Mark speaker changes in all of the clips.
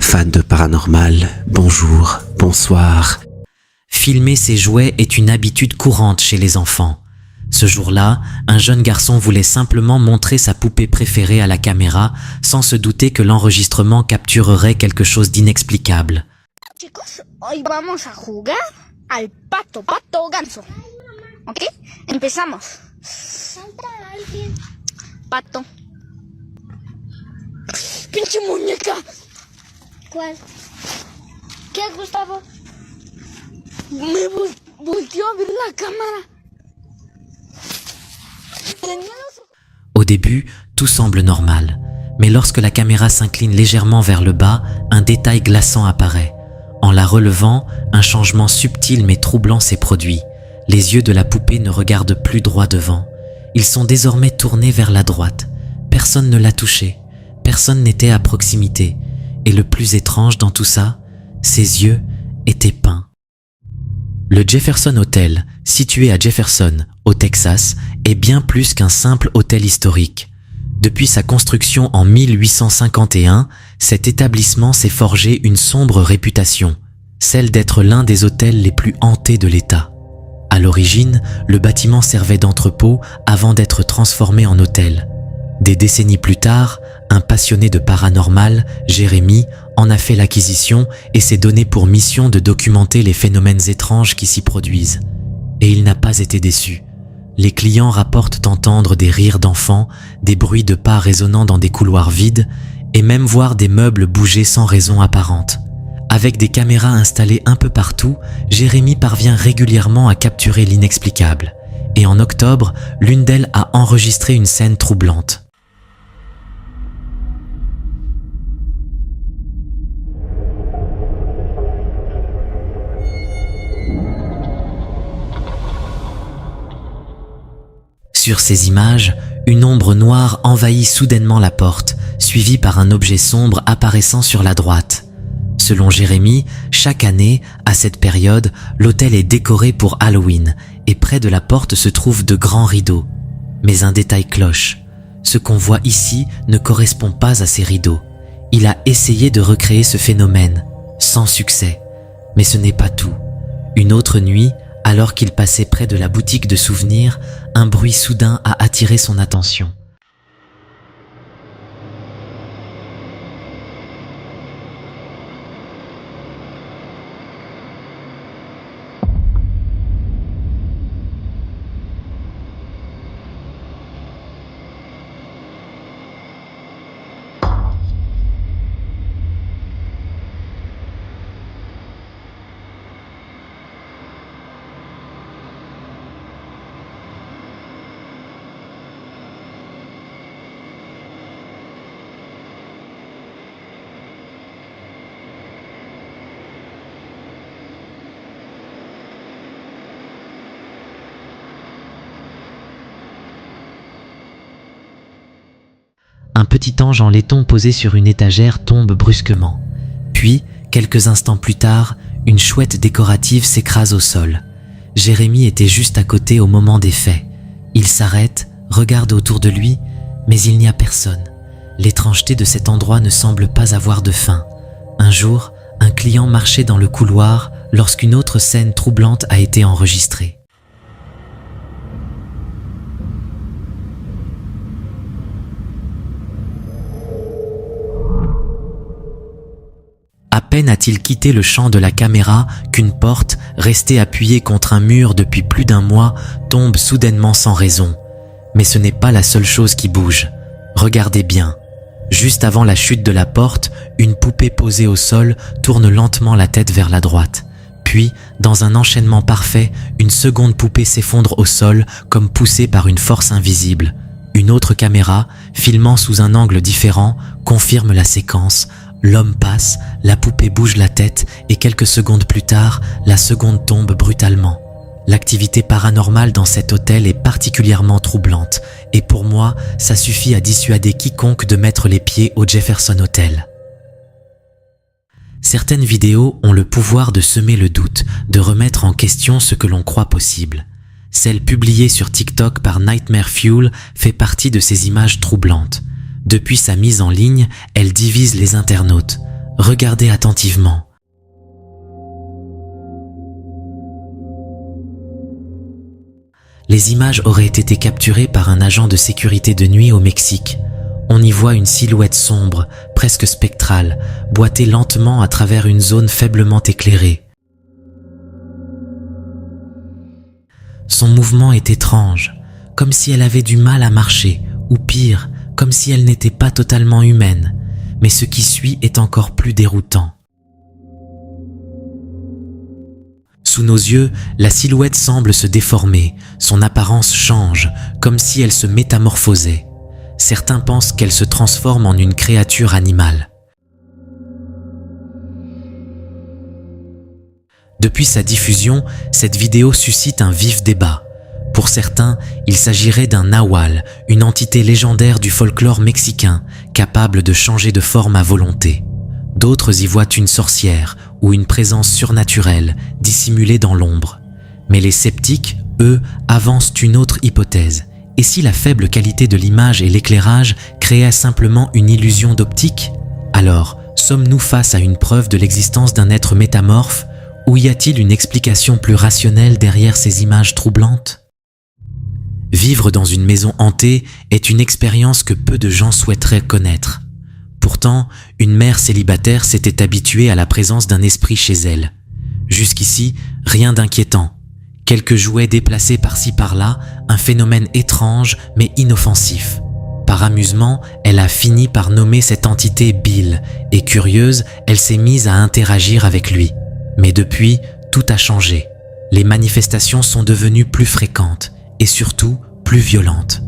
Speaker 1: Fans de paranormal, bonjour, bonsoir.
Speaker 2: Filmer ses jouets est une habitude courante chez les enfants. Ce jour-là, un jeune garçon voulait simplement montrer sa poupée préférée à la caméra sans se douter que l'enregistrement capturerait quelque chose d'inexplicable.
Speaker 3: Chicos, hoy vamos a jugar al pato, pato, ganso. ¿Ok? Empezamos. Falta alguien. Pato. ¡Pinche muñeca! ¿Cuál? ¿Qué, Gustavo? Me volteó a ver la cámara.
Speaker 2: Au début, tout semble normal. Mais lorsque la caméra s'incline légèrement vers le bas, un détail glaçant apparaît. En la relevant, un changement subtil mais troublant s'est produit. Les yeux de la poupée ne regardent plus droit devant. Ils sont désormais tournés vers la droite. Personne ne l'a touché. Personne n'était à proximité. Et le plus étrange dans tout ça, ses yeux étaient peints. Le Jefferson Hotel, situé à Jefferson, au Texas, est bien plus qu'un simple hôtel historique. Depuis sa construction en 1851, cet établissement s'est forgé une sombre réputation, celle d'être l'un des hôtels les plus hantés de l'État. À l'origine, le bâtiment servait d'entrepôt avant d'être transformé en hôtel. Des décennies plus tard, un passionné de paranormal, Jérémy, en a fait l'acquisition et s'est donné pour mission de documenter les phénomènes étranges qui s'y produisent. Et il n'a pas été déçu. Les clients rapportent entendre des rires d'enfants, des bruits de pas résonnant dans des couloirs vides et même voir des meubles bouger sans raison apparente. Avec des caméras installées un peu partout, Jérémy parvient régulièrement à capturer l'inexplicable. Et en octobre, l'une d'elles a enregistré une scène troublante. Sur ces images, une ombre noire envahit soudainement la porte, suivie par un objet sombre apparaissant sur la droite. Selon Jérémy, chaque année, à cette période, l'hôtel est décoré pour Halloween et près de la porte se trouvent de grands rideaux. Mais un détail cloche. Ce qu'on voit ici ne correspond pas à ces rideaux. Il a essayé de recréer ce phénomène, sans succès. Mais ce n'est pas tout. Une autre nuit, alors qu'il passait près de la boutique de souvenirs, un bruit soudain a attiré son attention. Un petit ange en laiton posé sur une étagère tombe brusquement. Puis, quelques instants plus tard, une chouette décorative s'écrase au sol. Jérémy était juste à côté au moment des faits. Il s'arrête, regarde autour de lui, mais il n'y a personne. L'étrangeté de cet endroit ne semble pas avoir de fin. Un jour, un client marchait dans le couloir lorsqu'une autre scène troublante a été enregistrée. À peine a-t-il quitté le champ de la caméra qu'une porte, restée appuyée contre un mur depuis plus d'un mois, tombe soudainement sans raison. Mais ce n'est pas la seule chose qui bouge. Regardez bien. Juste avant la chute de la porte, une poupée posée au sol tourne lentement la tête vers la droite. Puis, dans un enchaînement parfait, une seconde poupée s'effondre au sol comme poussée par une force invisible. Une autre caméra, filmant sous un angle différent, confirme la séquence. L'homme passe, la poupée bouge la tête et quelques secondes plus tard, la seconde tombe brutalement. L'activité paranormale dans cet hôtel est particulièrement troublante et pour moi, ça suffit à dissuader quiconque de mettre les pieds au Jefferson Hotel. Certaines vidéos ont le pouvoir de semer le doute, de remettre en question ce que l'on croit possible. Celle publiée sur TikTok par Nightmare Fuel fait partie de ces images troublantes. Depuis sa mise en ligne, elle divise les internautes. Regardez attentivement. Les images auraient été capturées par un agent de sécurité de nuit au Mexique. On y voit une silhouette sombre, presque spectrale, boiter lentement à travers une zone faiblement éclairée. Son mouvement est étrange, comme si elle avait du mal à marcher, ou pire, comme si elle n'était pas totalement humaine. Mais ce qui suit est encore plus déroutant. Sous nos yeux, la silhouette semble se déformer, son apparence change, comme si elle se métamorphosait. Certains pensent qu'elle se transforme en une créature animale. Depuis sa diffusion, cette vidéo suscite un vif débat. Pour certains, il s'agirait d'un nahual, une entité légendaire du folklore mexicain, capable de changer de forme à volonté. D'autres y voient une sorcière ou une présence surnaturelle dissimulée dans l'ombre. Mais les sceptiques, eux, avancent une autre hypothèse. Et si la faible qualité de l'image et l'éclairage créaient simplement une illusion d'optique? Alors, sommes-nous face à une preuve de l'existence d'un être métamorphe, ou y a-t-il une explication plus rationnelle derrière ces images troublantes? Vivre dans une maison hantée est une expérience que peu de gens souhaiteraient connaître. Pourtant, une mère célibataire s'était habituée à la présence d'un esprit chez elle. Jusqu'ici, rien d'inquiétant. Quelques jouets déplacés par-ci par-là, un phénomène étrange mais inoffensif. Par amusement, elle a fini par nommer cette entité Bill, et curieuse, elle s'est mise à interagir avec lui. Mais depuis, tout a changé. Les manifestations sont devenues plus fréquentes, et surtout plus violentes.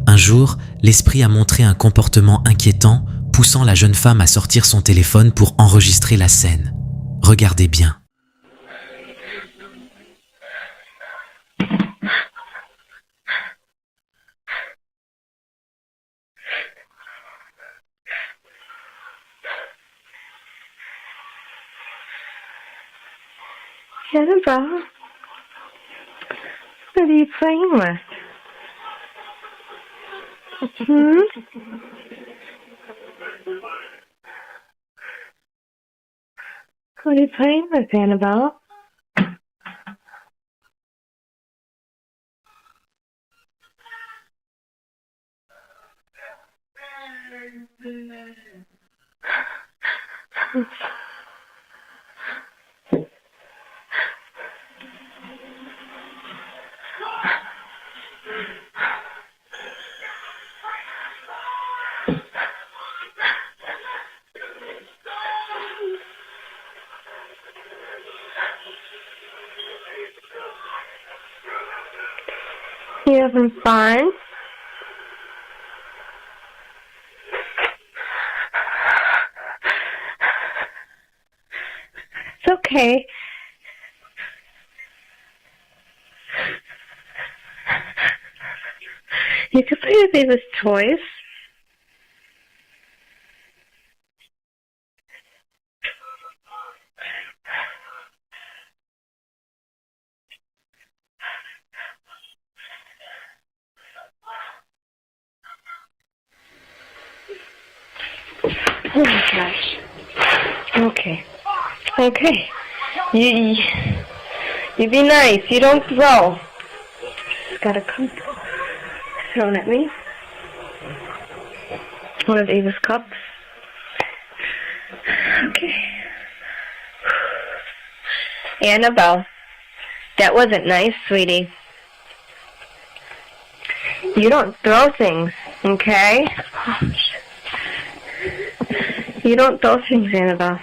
Speaker 2: Un jour, l'esprit a montré un comportement inquiétant, poussant la jeune femme à sortir son téléphone pour enregistrer la scène. Regardez bien.
Speaker 4: Annabelle, what are you playing with? What are you playing with, Annabelle? You having fun? It's okay. You could play with Ava's toys. Oh my gosh. Okay. Okay. You be nice. You don't throw. Just gotta come thrown at me. One of Ava's cups. Okay. Annabelle, that wasn't nice, sweetie. You don't throw things, okay? You don't throw things, Annabelle.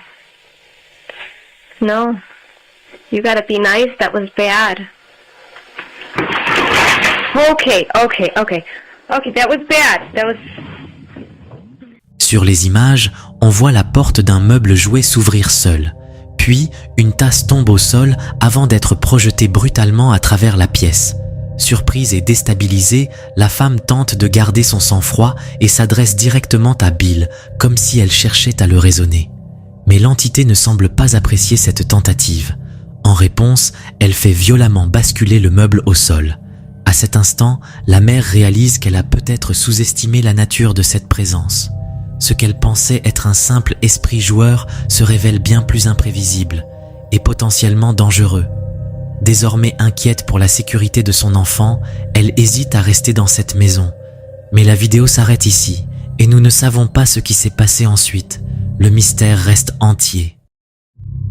Speaker 4: No. You gotta be nice. That was bad. Okay, that was bad. That was...
Speaker 2: Sur les images, on voit la porte d'un meuble jouet s'ouvrir seule. Puis, une tasse tombe au sol avant d'être projetée brutalement à travers la pièce. Surprise et déstabilisée, la femme tente de garder son sang-froid et s'adresse directement à Bill, comme si elle cherchait à le raisonner. Mais l'entité ne semble pas apprécier cette tentative. En réponse, elle fait violemment basculer le meuble au sol. À cet instant, la mère réalise qu'elle a peut-être sous-estimé la nature de cette présence. Ce qu'elle pensait être un simple esprit joueur se révèle bien plus imprévisible et potentiellement dangereux. Désormais inquiète pour la sécurité de son enfant, elle hésite à rester dans cette maison. Mais la vidéo s'arrête ici et nous ne savons pas ce qui s'est passé ensuite. Le mystère reste entier.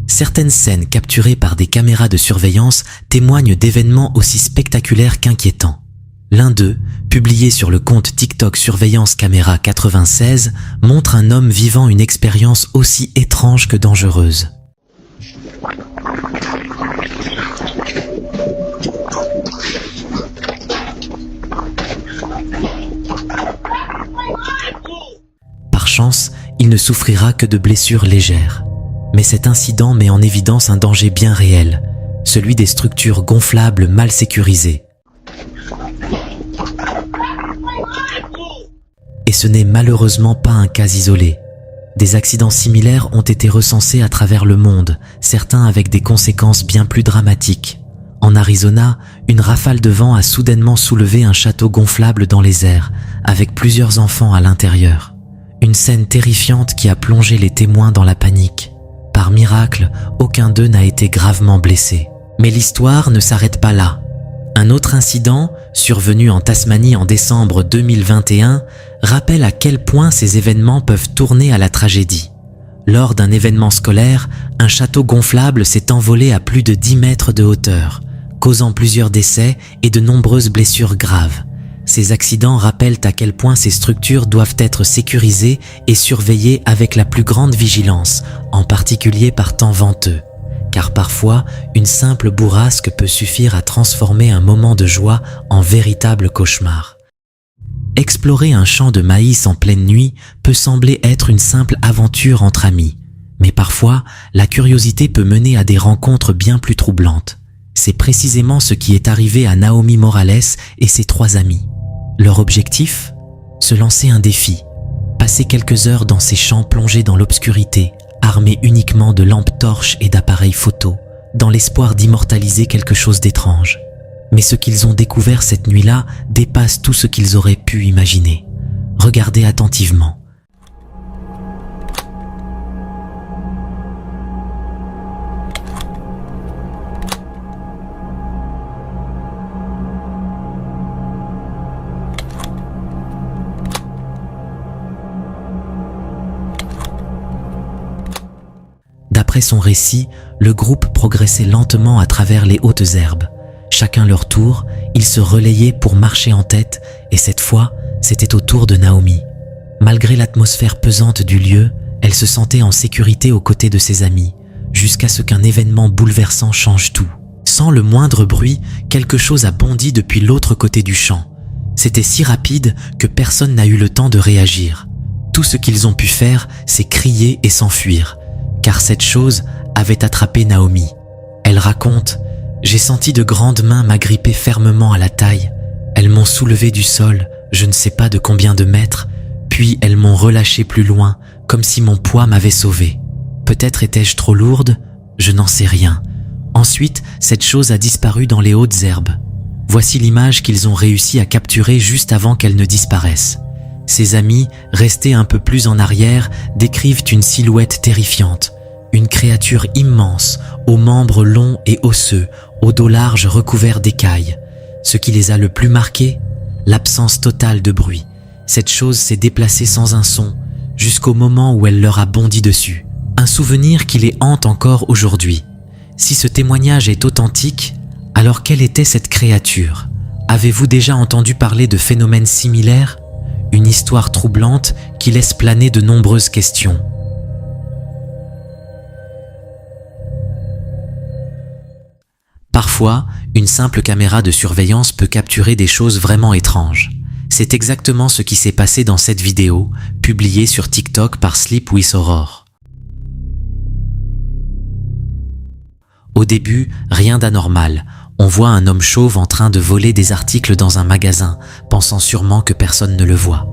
Speaker 2: Certaines scènes capturées par des caméras de surveillance témoignent d'événements aussi spectaculaires qu'inquiétants. L'un d'eux, publié sur le compte TikTok Surveillance Caméra 96, montre un homme vivant une expérience aussi étrange que dangereuse. Par chance, il ne souffrira que de blessures légères. Mais cet incident met en évidence un danger bien réel, celui des structures gonflables mal sécurisées. Et ce n'est malheureusement pas un cas isolé. Des accidents similaires ont été recensés à travers le monde, certains avec des conséquences bien plus dramatiques. En Arizona, une rafale de vent a soudainement soulevé un château gonflable dans les airs, avec plusieurs enfants à l'intérieur. Une scène terrifiante qui a plongé les témoins dans la panique. Par miracle, aucun d'eux n'a été gravement blessé. Mais l'histoire ne s'arrête pas là. Un autre incident, survenu en Tasmanie en décembre 2021, rappelle à quel point ces événements peuvent tourner à la tragédie. Lors d'un événement scolaire, un château gonflable s'est envolé à plus de 10 mètres de hauteur, causant plusieurs décès et de nombreuses blessures graves. Ces accidents rappellent à quel point ces structures doivent être sécurisées et surveillées avec la plus grande vigilance, en particulier par temps venteux. Car parfois, une simple bourrasque peut suffire à transformer un moment de joie en véritable cauchemar. Explorer un champ de maïs en pleine nuit peut sembler être une simple aventure entre amis. Mais parfois, la curiosité peut mener à des rencontres bien plus troublantes. C'est précisément ce qui est arrivé à Naomi Morales et ses 3 amis. Leur objectif ? Se lancer un défi. Passer quelques heures dans ces champs plongés dans l'obscurité, armés uniquement de lampes torches et d'appareils photo, dans l'espoir d'immortaliser quelque chose d'étrange. Mais ce qu'ils ont découvert cette nuit-là dépasse tout ce qu'ils auraient pu imaginer. Regardez attentivement. D'après son récit, le groupe progressait lentement à travers les hautes herbes. Chacun leur tour, ils se relayaient pour marcher en tête et cette fois, c'était au tour de Naomi. Malgré l'atmosphère pesante du lieu, elle se sentait en sécurité aux côtés de ses amis, jusqu'à ce qu'un événement bouleversant change tout. Sans le moindre bruit, quelque chose a bondi depuis l'autre côté du champ. C'était si rapide que personne n'a eu le temps de réagir. Tout ce qu'ils ont pu faire, c'est crier et s'enfuir, car cette chose avait attrapé Naomi. Elle raconte « J'ai senti de grandes mains m'agripper fermement à la taille. Elles m'ont soulevé du sol, je ne sais pas de combien de mètres, puis elles m'ont relâché plus loin, comme si mon poids m'avait sauvé. Peut-être étais-je trop lourde, je n'en sais rien. Ensuite, cette chose a disparu dans les hautes herbes. Voici l'image qu'ils ont réussi à capturer juste avant qu'elle ne disparaisse. Ses amis, restés un peu plus en arrière, décrivent une silhouette terrifiante. Une créature immense, aux membres longs et osseux, au dos large recouvert d'écailles. Ce qui les a le plus marqués, l'absence totale de bruit. Cette chose s'est déplacée sans un son, jusqu'au moment où elle leur a bondi dessus. Un souvenir qui les hante encore aujourd'hui. Si ce témoignage est authentique, alors quelle était cette créature? Avez-vous déjà entendu parler de phénomènes similaires? Une histoire troublante qui laisse planer de nombreuses questions. Parfois, une simple caméra de surveillance peut capturer des choses vraiment étranges. C'est exactement ce qui s'est passé dans cette vidéo, publiée sur TikTok par Sleep with Aurore. Au début, rien d'anormal. On voit un homme chauve en train de voler des articles dans un magasin, pensant sûrement que personne ne le voit.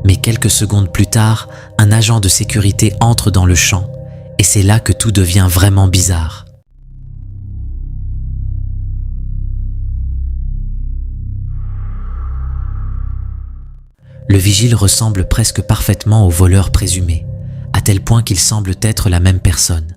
Speaker 2: Mais quelques secondes plus tard, un agent de sécurité entre dans le champ, et c'est là que tout devient vraiment bizarre. Le vigile ressemble presque parfaitement au voleur présumé, à tel point qu'il semble être la même personne.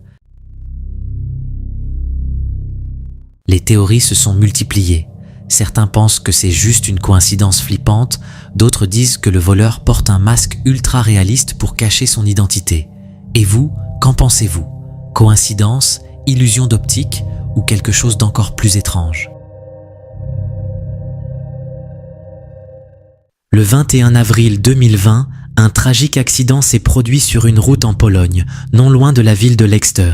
Speaker 2: Les théories se sont multipliées. Certains pensent que c'est juste une coïncidence flippante, d'autres disent que le voleur porte un masque ultra réaliste pour cacher son identité. Et vous, qu'en pensez-vous? Coïncidence, illusion d'optique ou quelque chose d'encore plus étrange? Le 21 avril 2020, un tragique accident s'est produit sur une route en Pologne, non loin de la ville de Leicester.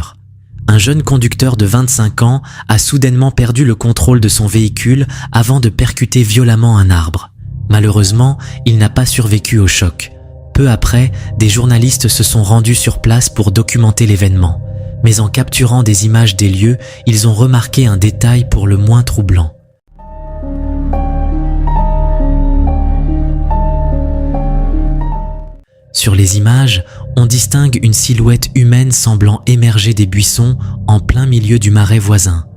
Speaker 2: Un jeune conducteur de 25 ans a soudainement perdu le contrôle de son véhicule avant de percuter violemment un arbre. Malheureusement, il n'a pas survécu au choc. Peu après, des journalistes se sont rendus sur place pour documenter l'événement. Mais en capturant des images des lieux, ils ont remarqué un détail pour le moins troublant. Sur les images, on distingue une silhouette humaine semblant émerger des buissons en plein milieu du marais voisin.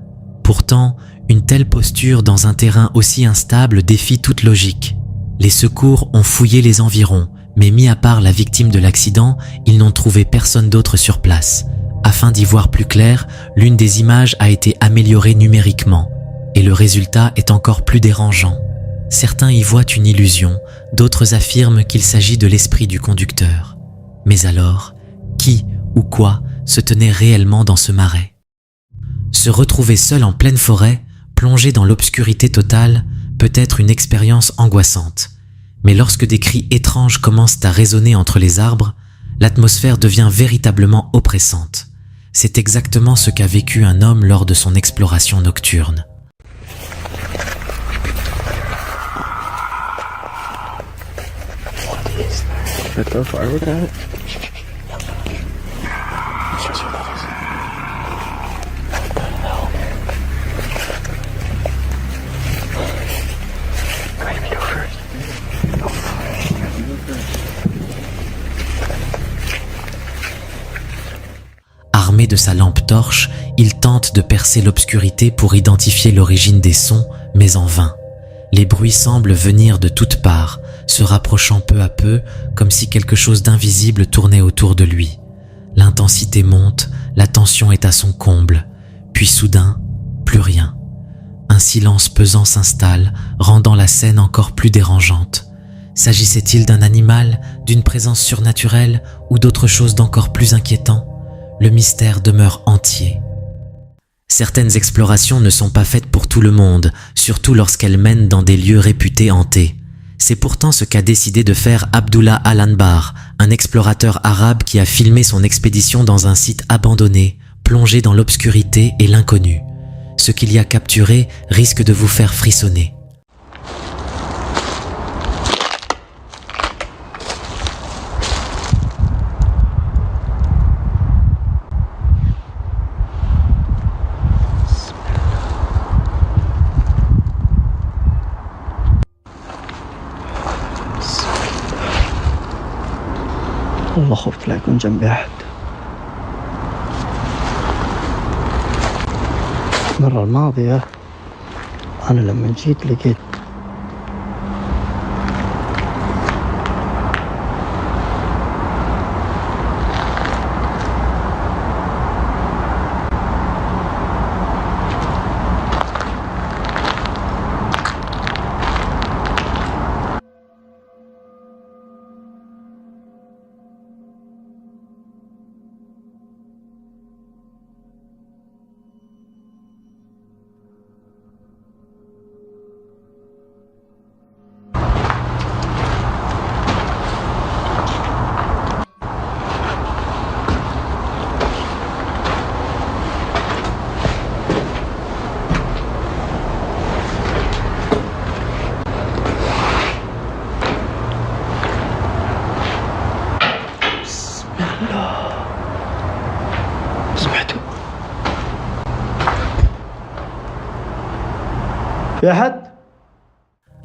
Speaker 2: Pourtant, une telle posture dans un terrain aussi instable défie toute logique. Les secours ont fouillé les environs, mais mis à part la victime de l'accident, ils n'ont trouvé personne d'autre sur place. Afin d'y voir plus clair, l'une des images a été améliorée numériquement, et le résultat est encore plus dérangeant. Certains y voient une illusion, d'autres affirment qu'il s'agit de l'esprit du conducteur. Mais alors, qui ou quoi se tenait réellement dans ce marais? Se retrouver seul en pleine forêt, plongé dans l'obscurité totale, peut être une expérience angoissante. Mais lorsque des cris étranges commencent à résonner entre les arbres, l'atmosphère devient véritablement oppressante. C'est exactement ce qu'a vécu un homme lors de son exploration nocturne. Armé de sa lampe torche, il tente de percer l'obscurité pour identifier l'origine des sons, mais en vain. Les bruits semblent venir de toutes parts, se rapprochant peu à peu, comme si quelque chose d'invisible tournait autour de lui. L'intensité monte, la tension est à son comble, puis soudain, plus rien. Un silence pesant s'installe, rendant la scène encore plus dérangeante. S'agissait-il d'un animal, d'une présence surnaturelle ou d'autre chose d'encore plus inquiétant? Le mystère demeure entier. Certaines explorations ne sont pas faites pour tout le monde, surtout lorsqu'elles mènent dans des lieux réputés hantés. C'est pourtant ce qu'a décidé de faire Abdullah Al-Anbar, un explorateur arabe qui a filmé son expédition dans un site abandonné, plongé dans l'obscurité et l'inconnu. Ce qu'il y a capturé risque de vous faire frissonner.
Speaker 5: والله خفت لا يكون جنبي أحد. المرة الماضية أنا لما جيت لقيت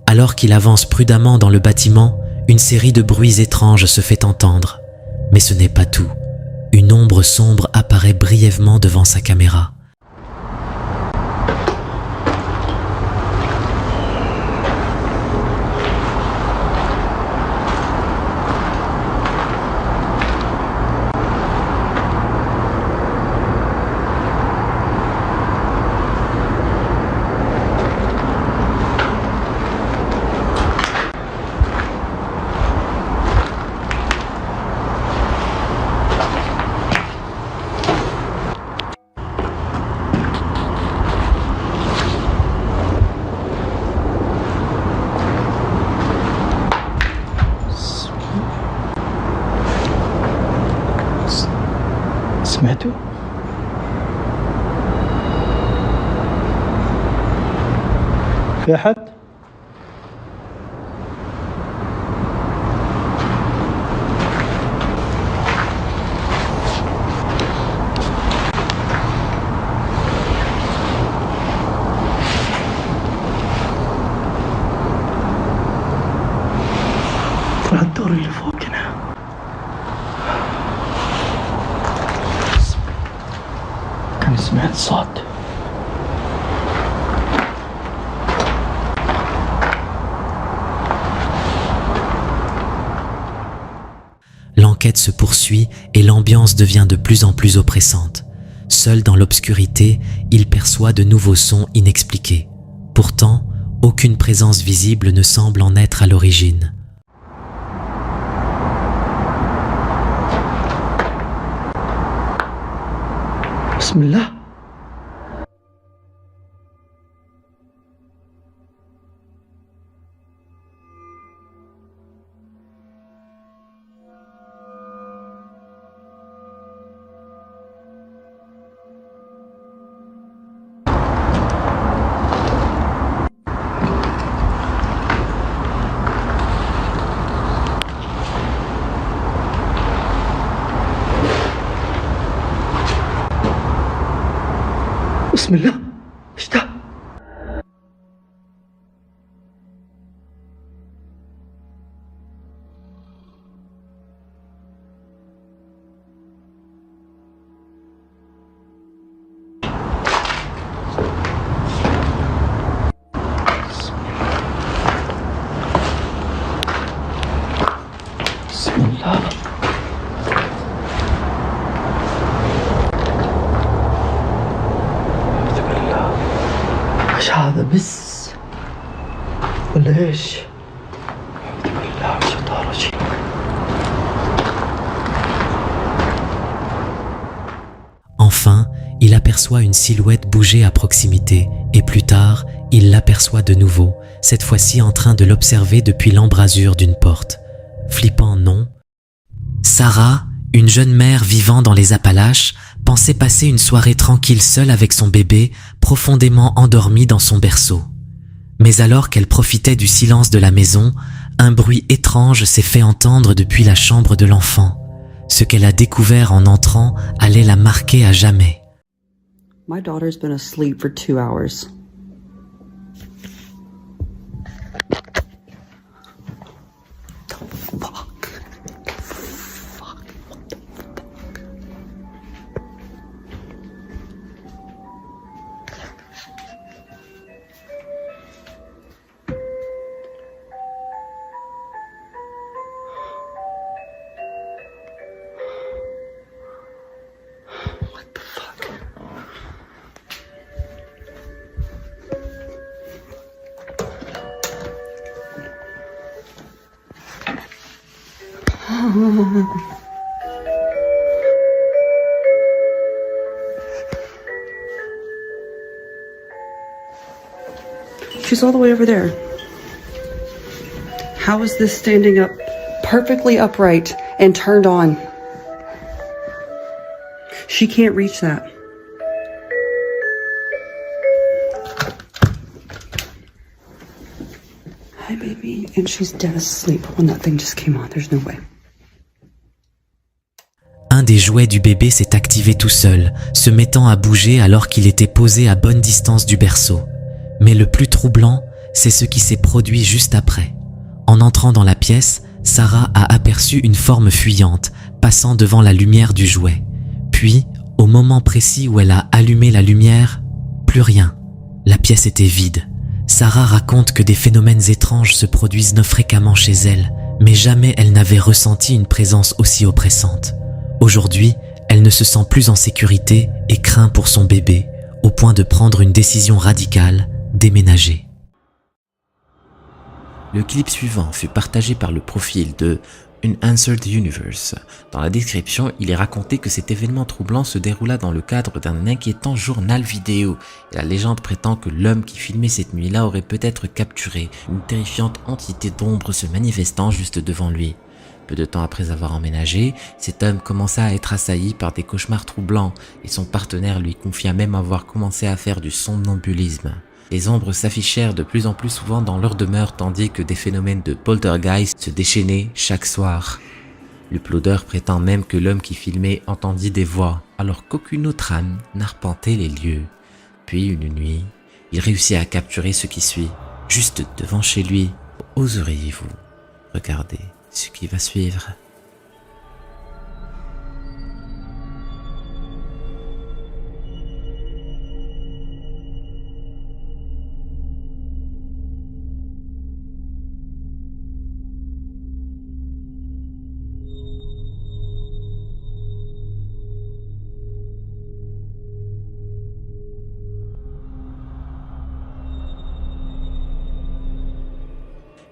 Speaker 2: Alors qu'il avance prudemment dans le bâtiment, une série de bruits étranges se fait entendre. Mais ce n'est pas tout. Une ombre sombre apparaît brièvement devant sa caméra.
Speaker 5: سمعتوا؟ في أحد؟ طلع الدور اللي فوقنا. كان سمعت صوت.
Speaker 2: L'enquête se poursuit et l'ambiance devient de plus en plus oppressante. Seul dans l'obscurité, il perçoit de nouveaux sons inexpliqués. Pourtant, aucune présence visible ne semble en être à l'origine.
Speaker 5: بسم الله. بسم الله. ايش ده؟ بسم الله. ايش هذا بس ولا ايش؟ أعوذ بالله من الشيطان الرجيم.
Speaker 2: Enfin, il aperçoit une silhouette bouger à proximité et plus tard, il l'aperçoit de nouveau, cette fois-ci en train de l'observer depuis l'embrasure d'une porte. Flippant, non? Sarah, une jeune mère vivant dans les Appalaches, pensait passer une soirée tranquille seule avec son bébé, profondément endormi dans son berceau. Mais alors qu'elle profitait du silence de la maison, un bruit étrange s'est fait entendre depuis la chambre de l'enfant. Ce qu'elle a découvert en entrant allait la marquer à jamais.
Speaker 6: My daughter's been asleep for 2 hours. She's all the way over there. How is this standing up perfectly upright and turned on? She can't reach that. Hi, baby. And she's dead asleep when that thing just came on. There's no way.
Speaker 2: Un des jouets du bébé s'est activé tout seul, se mettant à bouger alors qu'il était posé à bonne distance du berceau. Mais le plus troublant, c'est ce qui s'est produit juste après. En entrant dans la pièce, Sarah a aperçu une forme fuyante, passant devant la lumière du jouet. Puis, au moment précis où elle a allumé la lumière, plus rien. La pièce était vide. Sarah raconte que des phénomènes étranges se produisent fréquemment chez elle, mais jamais elle n'avait ressenti une présence aussi oppressante. Aujourd'hui, elle ne se sent plus en sécurité et craint pour son bébé, au point de prendre une décision radicale, déménager.
Speaker 1: Le clip suivant fut partagé par le profil de Unanswered Universe. Dans la description, il est raconté que cet événement troublant se déroula dans le cadre d'un inquiétant journal vidéo. Et la légende prétend que l'homme qui filmait cette nuit-là aurait peut-être capturé une terrifiante entité d'ombre se manifestant juste devant lui. Peu de temps après avoir emménagé, cet homme commença à être assailli par des cauchemars troublants et son partenaire lui confia même avoir commencé à faire du somnambulisme. Les ombres s'affichèrent de plus en plus souvent dans leur demeure tandis que des phénomènes de poltergeist se déchaînaient chaque soir. L'uploader prétend même que l'homme qui filmait entendit des voix alors qu'aucune autre âme n'arpentait les lieux. Puis une nuit, il réussit à capturer ce qui suit, juste devant chez lui. Oseriez-vous regarder ce qui va suivre?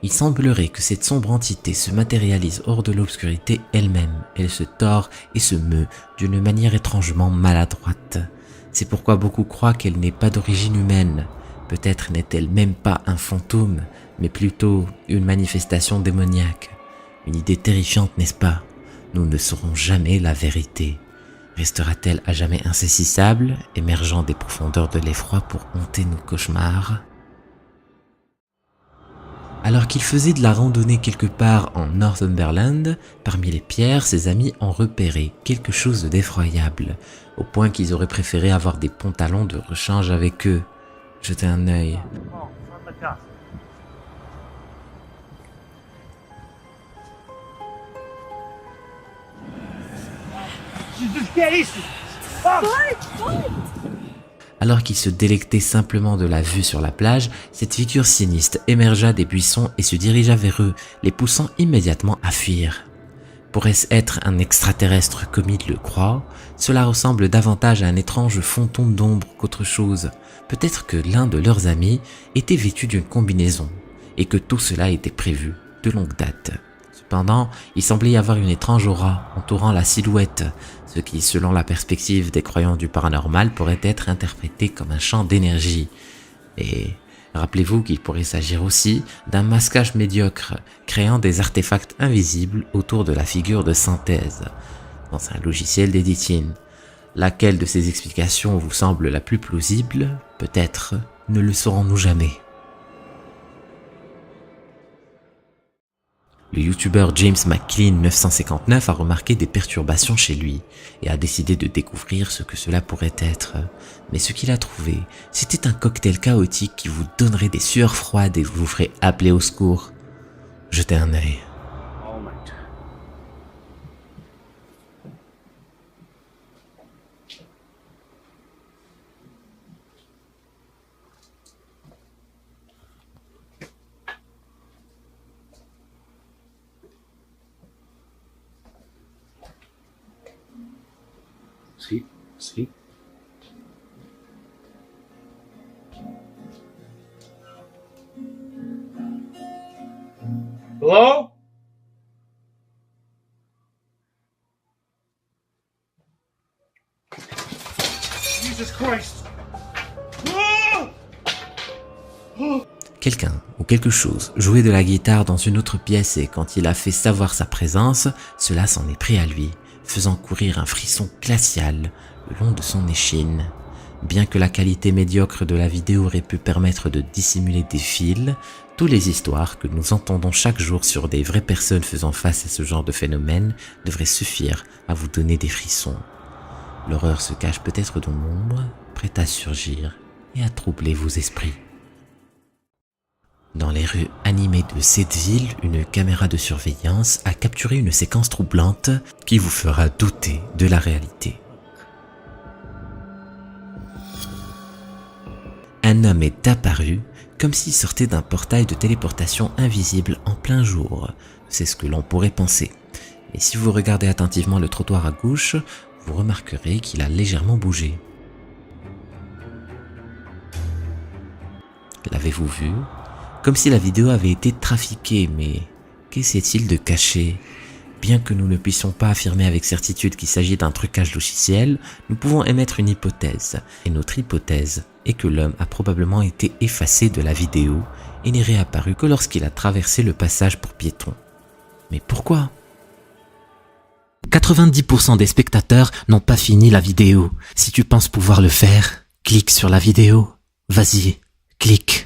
Speaker 1: Il semblerait que cette sombre entité se matérialise hors de l'obscurité elle-même. Elle se tord et se meut d'une manière étrangement maladroite. C'est pourquoi beaucoup croient qu'elle n'est pas d'origine humaine. Peut-être n'est-elle même pas un fantôme, mais plutôt une manifestation démoniaque. Une idée terrifiante, n'est-ce pas? Nous ne saurons jamais la vérité. Restera-t-elle à jamais insaisissable, émergeant des profondeurs de l'effroi pour hanter nos cauchemars? Alors qu'il faisait de la randonnée quelque part en Northumberland, parmi les pierres, ses amis ont repéré quelque chose d'effroyable, au point qu'ils auraient préféré avoir des pantalons de rechange avec eux. Jetez un œil. Alors qu'il se délectait simplement de la vue sur la plage, cette figure sinistre émergea des buissons et se dirigea vers eux, les poussant immédiatement à fuir. Pourrait-ce être un extraterrestre comme il le croit? Cela ressemble davantage à un étrange fantôme d'ombre qu'autre chose. Peut-être que l'un de leurs amis était vêtu d'une combinaison, et que tout cela était prévu de longue date. Cependant, il semblait y avoir une étrange aura entourant la silhouette, ce qui, selon la perspective des croyants du paranormal, pourrait être interprété comme un champ d'énergie. Et rappelez-vous qu'il pourrait s'agir aussi d'un masquage médiocre, créant des artefacts invisibles autour de la figure de synthèse, dans un logiciel d'editing. Laquelle de ces explications vous semble la plus plausible? Peut-être ne le saurons-nous jamais. Le youtubeur James McClean 959 a remarqué des perturbations chez lui et a décidé de découvrir ce que cela pourrait être. Mais ce qu'il a trouvé, c'était un cocktail chaotique qui vous donnerait des sueurs froides et vous ferait appeler au secours. Jetez un œil.
Speaker 7: See? Hello? Jesus Christ!
Speaker 1: Quelqu'un ou quelque chose jouait de la guitare dans une autre pièce et quand il a fait savoir sa présence, cela s'en est pris à lui, faisant courir un frisson glacial le long de son échine. Bien que la qualité médiocre de la vidéo aurait pu permettre de dissimuler des fils, toutes les histoires que nous entendons chaque jour sur des vraies personnes faisant face à ce genre de phénomène devraient suffire à vous donner des frissons. L'horreur se cache peut-être dans l'ombre, prête à surgir et à troubler vos esprits. Dans les rues animées de cette ville, une caméra de surveillance a capturé une séquence troublante qui vous fera douter de la réalité. Un homme est apparu comme s'il sortait d'un portail de téléportation invisible en plein jour. C'est ce que l'on pourrait penser. Et si vous regardez attentivement le trottoir à gauche, vous remarquerez qu'il a légèrement bougé. L'avez-vous vu? Comme si la vidéo avait été trafiquée, mais qu'essaie-t-il de cacher? Bien que nous ne puissions pas affirmer avec certitude qu'il s'agit d'un trucage logiciel, nous pouvons émettre une hypothèse. Et notre hypothèse est que l'homme a probablement été effacé de la vidéo et n'est réapparu que lorsqu'il a traversé le passage pour piétons. Mais pourquoi?
Speaker 2: 90% des spectateurs n'ont pas fini la vidéo. Si tu penses pouvoir le faire, clique sur la vidéo. Vas-y, clique.